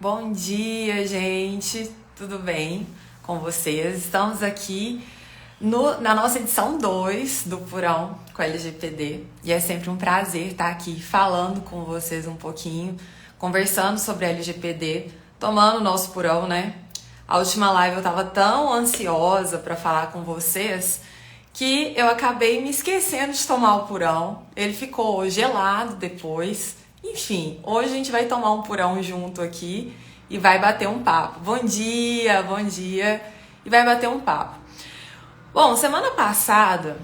Bom dia, gente! Tudo bem com vocês? Estamos aqui na nossa edição 2 do Purão com a LGPD e é sempre um prazer estar aqui falando com vocês um pouquinho, conversando sobre a LGPD, tomando o nosso Purão, né? A última live eu estava tão ansiosa para falar com vocês que eu acabei me esquecendo de tomar o Purão. Ele ficou gelado depois. Enfim, hoje a gente vai tomar um Purão junto aqui e vai bater um papo. Bom dia! E vai bater um papo. Bom, semana passada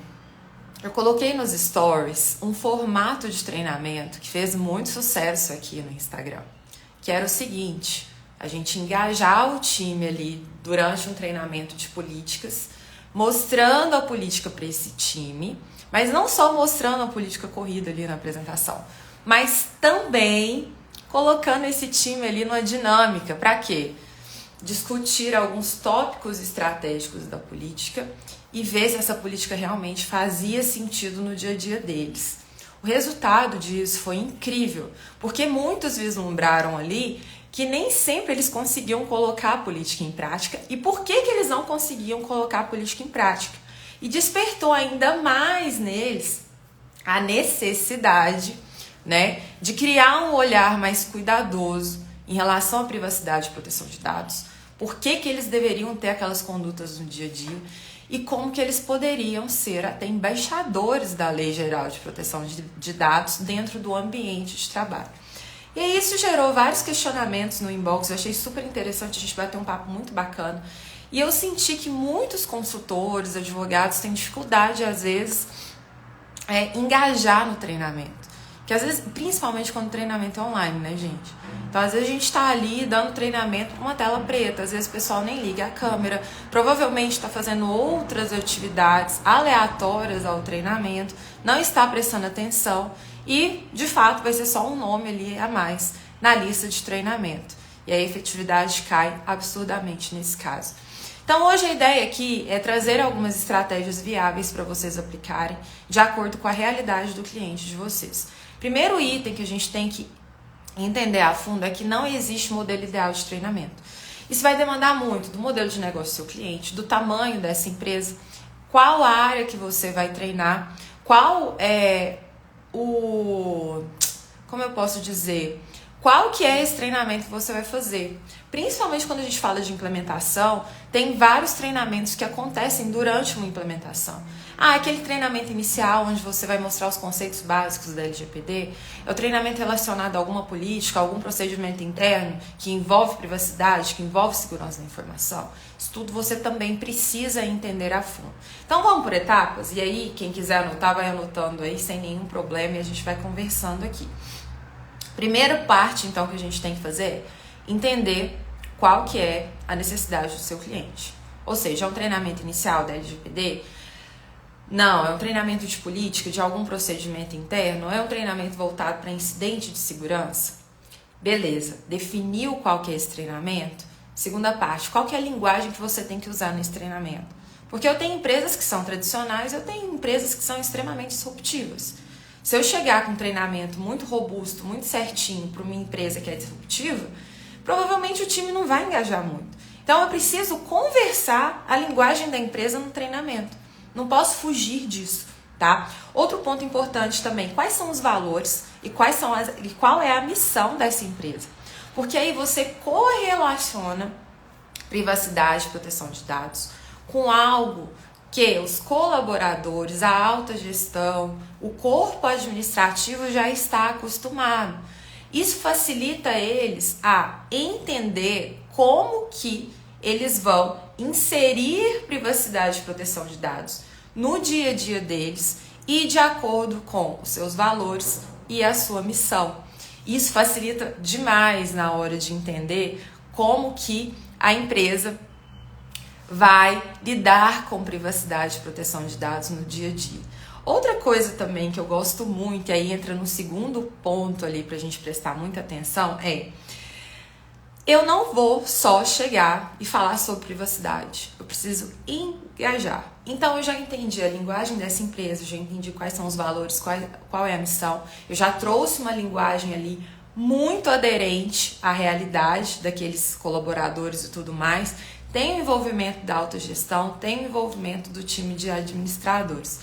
eu coloquei nos stories um formato de treinamento que fez muito sucesso aqui no Instagram, que era o seguinte: a gente engajar o time ali durante um treinamento de políticas, mostrando a política para esse time, mas não só mostrando a política corrida ali na apresentação, mas também colocando esse time ali numa dinâmica. Para quê? Discutir alguns tópicos estratégicos da política e ver se essa política realmente fazia sentido no dia a dia deles. O resultado disso foi incrível, porque muitos vislumbraram ali que nem sempre eles conseguiam colocar a política em prática. E por que eles não conseguiam colocar a política em prática? E despertou ainda mais neles a necessidade, né, de criar um olhar mais cuidadoso em relação à privacidade e proteção de dados. Por que eles deveriam ter aquelas condutas no dia a dia e como que eles poderiam ser até embaixadores da Lei Geral de Proteção de Dados dentro do ambiente de trabalho. E aí isso gerou vários questionamentos no inbox. Eu achei super interessante, a gente bater um papo muito bacana. E eu senti que muitos consultores, advogados têm dificuldade, às vezes, engajar no treinamento. Que às vezes, principalmente quando o treinamento é online, né, gente? Então, às vezes a gente tá ali dando treinamento com uma tela preta, às vezes o pessoal nem liga a câmera, provavelmente está fazendo outras atividades aleatórias ao treinamento, não está prestando atenção e, de fato, vai ser só um nome ali a mais na lista de treinamento. E a efetividade cai absurdamente nesse caso. Então, hoje a ideia aqui é trazer algumas estratégias viáveis para vocês aplicarem de acordo com a realidade do cliente de vocês. Primeiro item que a gente tem que entender a fundo é que não existe modelo ideal de treinamento. Isso vai demandar muito do modelo de negócio do seu cliente, do tamanho dessa empresa, qual a área que você vai treinar, qual é como eu posso dizer, qual que é esse treinamento que você vai fazer. Principalmente quando a gente fala de implementação, tem vários treinamentos que acontecem durante uma implementação. Aquele treinamento inicial onde você vai mostrar os conceitos básicos da LGPD, é o treinamento relacionado a alguma política, a algum procedimento interno que envolve privacidade, que envolve segurança da informação. Isso tudo você também precisa entender a fundo. Então vamos por etapas, e aí quem quiser anotar, vai anotando aí sem nenhum problema e a gente vai conversando aqui. Primeira parte, então, que a gente tem que fazer é entender qual que é a necessidade do seu cliente. Ou seja, é um treinamento inicial da LGPD? Não, é um treinamento de política, de algum procedimento interno? É um treinamento voltado para incidente de segurança? Beleza, definiu qual que é esse treinamento? Segunda parte, qual que é a linguagem que você tem que usar nesse treinamento? Porque eu tenho empresas que são tradicionais, eu tenho empresas que são extremamente disruptivas. Se eu chegar com um treinamento muito robusto, muito certinho para uma empresa que é disruptiva, provavelmente o time não vai engajar muito. Então eu preciso conversar a linguagem da empresa no treinamento. Não posso fugir disso, tá? Outro ponto importante também, quais são os valores e qual é a missão dessa empresa? Porque aí você correlaciona privacidade e proteção de dados com algo que os colaboradores, a alta gestão, o corpo administrativo já está acostumado. Isso facilita eles a entender como que eles vão inserir privacidade e proteção de dados no dia a dia deles e de acordo com os seus valores e a sua missão. Isso facilita demais na hora de entender como que a empresa vai lidar com privacidade e proteção de dados no dia a dia. Outra coisa também que eu gosto muito, e aí entra no segundo ponto ali pra gente prestar muita atenção, eu não vou só chegar e falar sobre privacidade. Eu preciso engajar. Então eu já entendi a linguagem dessa empresa, já entendi quais são os valores, qual é a missão. Eu já trouxe uma linguagem ali muito aderente à realidade daqueles colaboradores e tudo mais. Tem o envolvimento da autogestão, tem o envolvimento do time de administradores.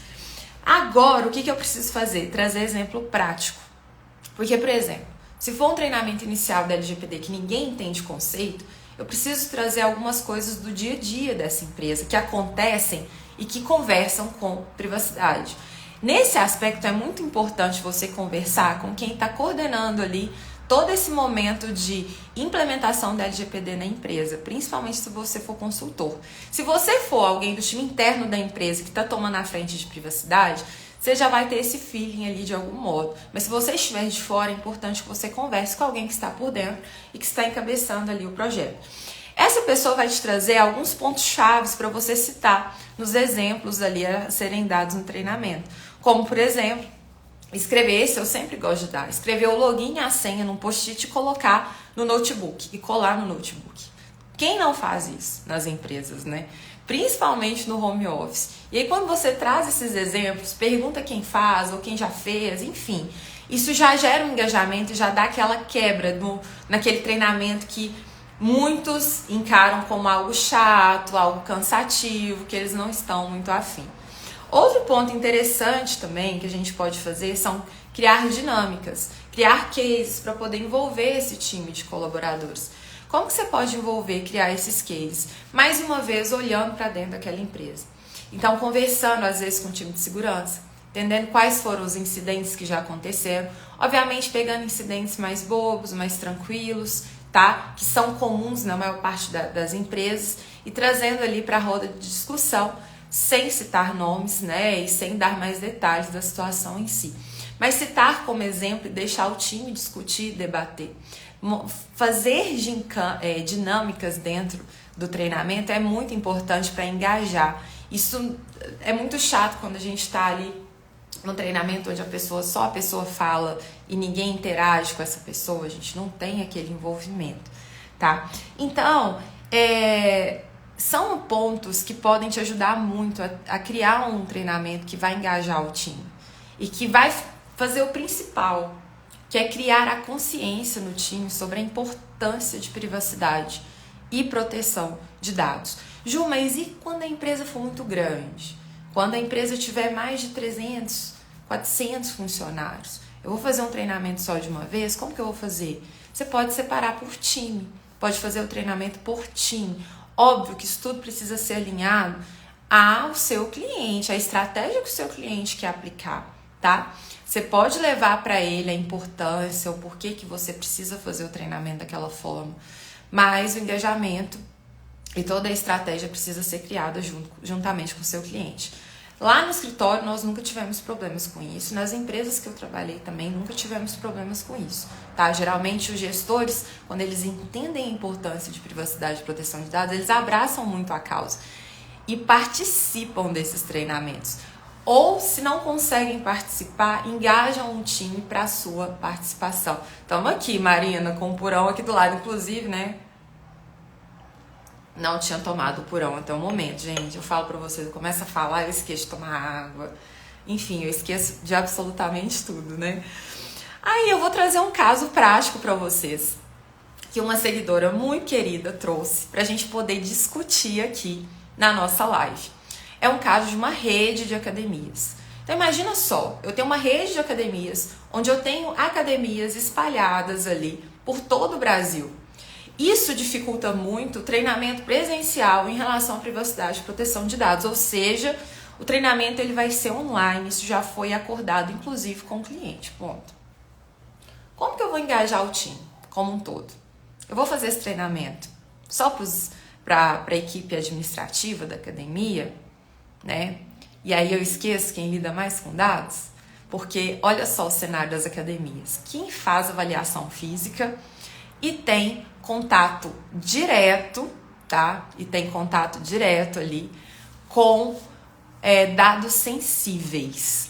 Agora, o que eu preciso fazer? Trazer exemplo prático. Porque, por exemplo, se for um treinamento inicial da LGPD que ninguém entende conceito, eu preciso trazer algumas coisas do dia a dia dessa empresa que acontecem e que conversam com privacidade. Nesse aspecto é muito importante você conversar com quem está coordenando ali todo esse momento de implementação da LGPD na empresa, principalmente se você for consultor. Se você for alguém do time interno da empresa que está tomando a frente de privacidade, você já vai ter esse feeling ali de algum modo. Mas se você estiver de fora, é importante que você converse com alguém que está por dentro e que está encabeçando ali o projeto. Essa pessoa vai te trazer alguns pontos chaves para você citar nos exemplos ali a serem dados no treinamento. Como, por exemplo, escrever, esse eu sempre gosto de dar, escrever o login e a senha num post-it e colocar no notebook e colar no notebook. Quem não faz isso nas empresas, né? Principalmente no home office. E aí quando você traz esses exemplos, pergunta quem faz ou quem já fez, enfim, isso já gera um engajamento e já dá aquela quebra naquele treinamento que muitos encaram como algo chato, algo cansativo, que eles não estão muito afim. Outro ponto interessante também que a gente pode fazer são criar dinâmicas, criar cases para poder envolver esse time de colaboradores. Como que você pode envolver, criar esses cases? Mais uma vez, olhando para dentro daquela empresa. Então, conversando às vezes com o time de segurança, entendendo quais foram os incidentes que já aconteceram. Obviamente, pegando incidentes mais bobos, mais tranquilos, tá? Que são comuns na maior parte das empresas e trazendo ali para a roda de discussão, sem citar nomes, né? E sem dar mais detalhes da situação em si. Mas citar como exemplo e deixar o time discutir e debater. Fazer dinâmicas dentro do treinamento é muito importante para engajar. Isso é muito chato quando a gente está ali no treinamento onde só a pessoa fala e ninguém interage com essa pessoa, a gente não tem aquele envolvimento, tá? Então, são pontos que podem te ajudar muito a criar um treinamento que vai engajar o time e que vai fazer o principal, que é criar a consciência no time sobre a importância de privacidade e proteção de dados. Ju, mas e quando a empresa for muito grande? Quando a empresa tiver mais de 300, 400 funcionários? Eu vou fazer um treinamento só de uma vez? Como que eu vou fazer? Você pode separar por time, pode fazer o treinamento por time. Óbvio que isso tudo precisa ser alinhado ao seu cliente, à estratégia que o seu cliente quer aplicar, tá? Você pode levar para ele a importância, o porquê que você precisa fazer o treinamento daquela forma, mas o engajamento e toda a estratégia precisa ser criada juntamente com o seu cliente. Lá no escritório nós nunca tivemos problemas com isso, nas empresas que eu trabalhei também nunca tivemos problemas com isso, tá? Geralmente os gestores, quando eles entendem a importância de privacidade e proteção de dados, eles abraçam muito a causa e participam desses treinamentos. Ou, se não conseguem participar, engajam um time para a sua participação. Estamos aqui, Marina, com o Purão aqui do lado, inclusive, né? Não tinha tomado o Purão até o momento, gente. Eu falo para vocês, eu começo a falar, eu esqueço de tomar água. Enfim, eu esqueço de absolutamente tudo, né? Aí eu vou trazer um caso prático para vocês, que uma seguidora muito querida trouxe para a gente poder discutir aqui na nossa live. É um caso de uma rede de academias. Então imagina só, eu tenho uma rede de academias, onde eu tenho academias espalhadas ali por todo o Brasil. Isso dificulta muito o treinamento presencial em relação à privacidade e proteção de dados, ou seja, o treinamento ele vai ser online, isso já foi acordado inclusive com o cliente, ponto. Como que eu vou engajar o time como um todo? Eu vou fazer esse treinamento só para a equipe administrativa da academia, né? E aí eu esqueço quem lida mais com dados, porque olha só o cenário das academias. Quem faz avaliação física e tem contato direto, tá? E tem contato direto ali com dados sensíveis.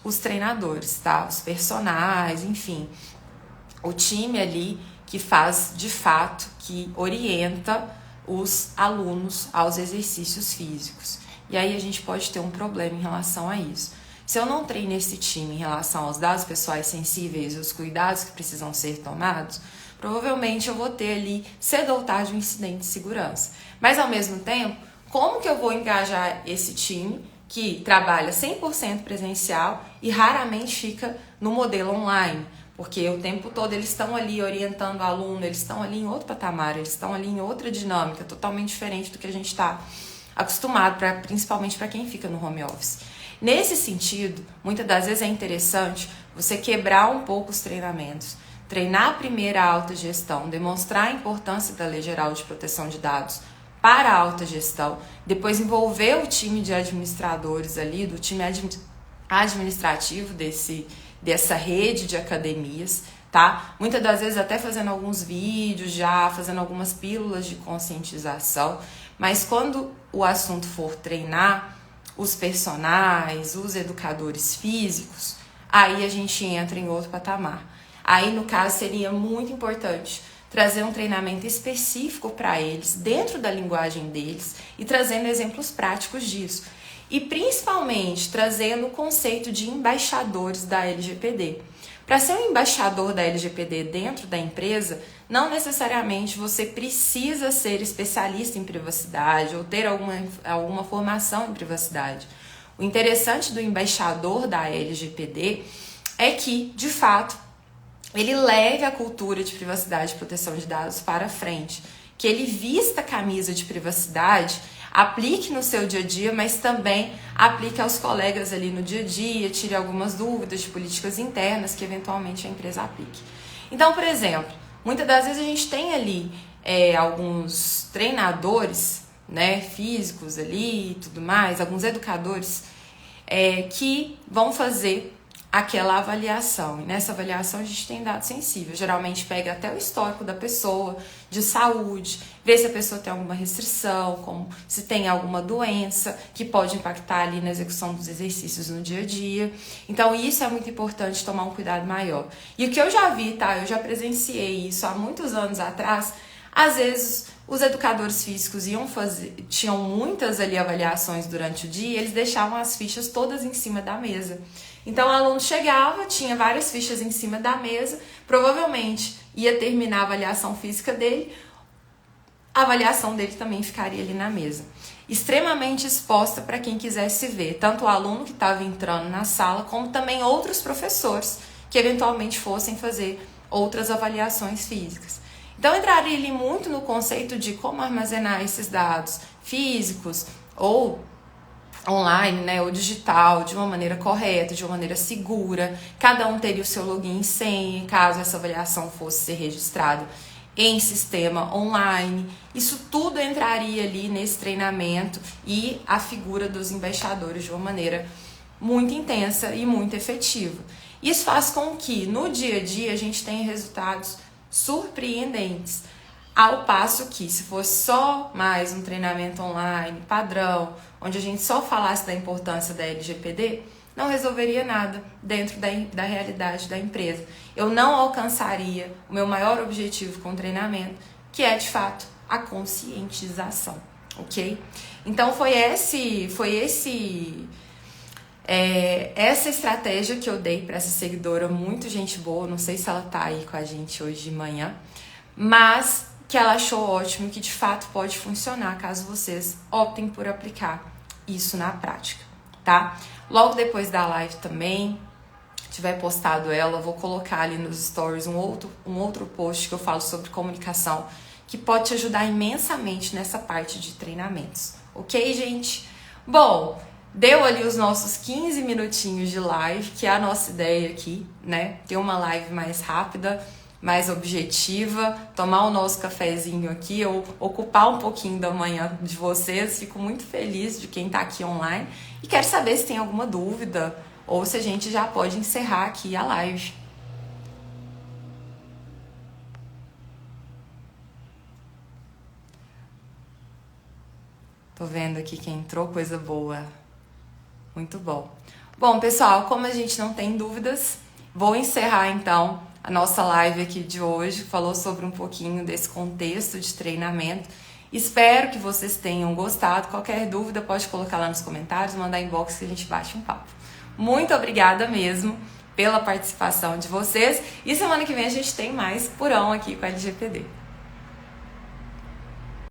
Os treinadores, tá? Os personagens, enfim. O time ali que faz de fato, que orienta os alunos aos exercícios físicos. E aí a gente pode ter um problema em relação a isso. Se eu não treino esse time em relação aos dados pessoais sensíveis e os cuidados que precisam ser tomados, provavelmente eu vou ter ali, cedo ou tarde, um incidente de segurança. Mas, ao mesmo tempo, como que eu vou engajar esse time que trabalha 100% presencial e raramente fica no modelo online? Porque o tempo todo eles estão ali orientando o aluno, eles estão ali em outro patamar, eles estão ali em outra dinâmica, totalmente diferente do que a gente está acostumado, principalmente para quem fica no home office. Nesse sentido, muitas das vezes é interessante você quebrar um pouco os treinamentos, treinar a primeira alta gestão, demonstrar a importância da Lei Geral de Proteção de Dados para a alta gestão, depois envolver o time de administradores ali, do time administrativo dessa rede de academias, tá? Muitas das vezes até fazendo alguns vídeos já, fazendo algumas pílulas de conscientização, mas quando o assunto for treinar os personagens, os educadores físicos, aí a gente entra em outro patamar. Aí, no caso, seria muito importante trazer um treinamento específico para eles, dentro da linguagem deles, e trazendo exemplos práticos disso. E, principalmente, trazendo o conceito de embaixadores da LGPD. Para ser um embaixador da LGPD dentro da empresa, não necessariamente você precisa ser especialista em privacidade ou ter alguma formação em privacidade. O interessante do embaixador da LGPD é que, de fato, ele leve a cultura de privacidade e proteção de dados para frente, que ele vista a camisa de privacidade, aplique no seu dia a dia, mas também aplique aos colegas ali no dia a dia, tire algumas dúvidas de políticas internas que eventualmente a empresa aplique. Então, por exemplo, muitas das vezes a gente tem ali alguns treinadores, né, físicos ali e tudo mais, alguns educadores que vão fazer aquela avaliação. E nessa avaliação a gente tem dados sensíveis. Geralmente pega até o histórico da pessoa, de saúde, vê se a pessoa tem alguma restrição, como se tem alguma doença que pode impactar ali na execução dos exercícios no dia a dia. Então isso é muito importante, tomar um cuidado maior. E o que eu já vi, tá? Eu já presenciei isso há muitos anos atrás. Às vezes os educadores físicos tinham muitas ali avaliações durante o dia e eles deixavam as fichas todas em cima da mesa. Então o aluno chegava, tinha várias fichas em cima da mesa, provavelmente ia terminar a avaliação física dele, a avaliação dele também ficaria ali na mesa. Extremamente exposta para quem quisesse ver, tanto o aluno que estava entrando na sala, como também outros professores que eventualmente fossem fazer outras avaliações físicas. Então entraria ali muito no conceito de como armazenar esses dados físicos ou online, né, ou digital, de uma maneira correta, de uma maneira segura. Cada um teria o seu login e senha, caso essa avaliação fosse ser registrada em sistema online. Isso tudo entraria ali nesse treinamento e a figura dos embaixadores de uma maneira muito intensa e muito efetiva. Isso faz com que no dia a dia a gente tenha resultados surpreendentes. Ao passo que, se fosse só mais um treinamento online, padrão, onde a gente só falasse da importância da LGPD, não resolveria nada dentro da realidade da empresa. Eu não alcançaria o meu maior objetivo com o treinamento, que é, de fato, a conscientização, ok? Então, essa estratégia que eu dei para essa seguidora, muito gente boa, não sei se ela tá aí com a gente hoje de manhã, mas que ela achou ótimo e que de fato pode funcionar caso vocês optem por aplicar isso na prática, tá? Logo depois da live também, tiver postado ela, vou colocar ali nos stories um outro post que eu falo sobre comunicação, que pode te ajudar imensamente nessa parte de treinamentos, ok, gente? Bom, deu ali os nossos 15 minutinhos de live, que é a nossa ideia aqui, né? Ter uma live mais rápida, mais objetiva, tomar o nosso cafezinho aqui, ou ocupar um pouquinho da manhã de vocês. Fico muito feliz de quem tá aqui online e quero saber se tem alguma dúvida ou se a gente já pode encerrar aqui a live. Tô vendo aqui quem entrou, coisa boa. Muito bom. Bom, pessoal, como a gente não tem dúvidas, vou encerrar então a nossa live aqui de hoje. Falou sobre um pouquinho desse contexto de treinamento. Espero que vocês tenham gostado. Qualquer dúvida pode colocar lá nos comentários, mandar inbox que a gente bate um papo. muito obrigada mesmo pela participação de vocês. E semana que vem a gente tem mais Purão aqui com a LGPD.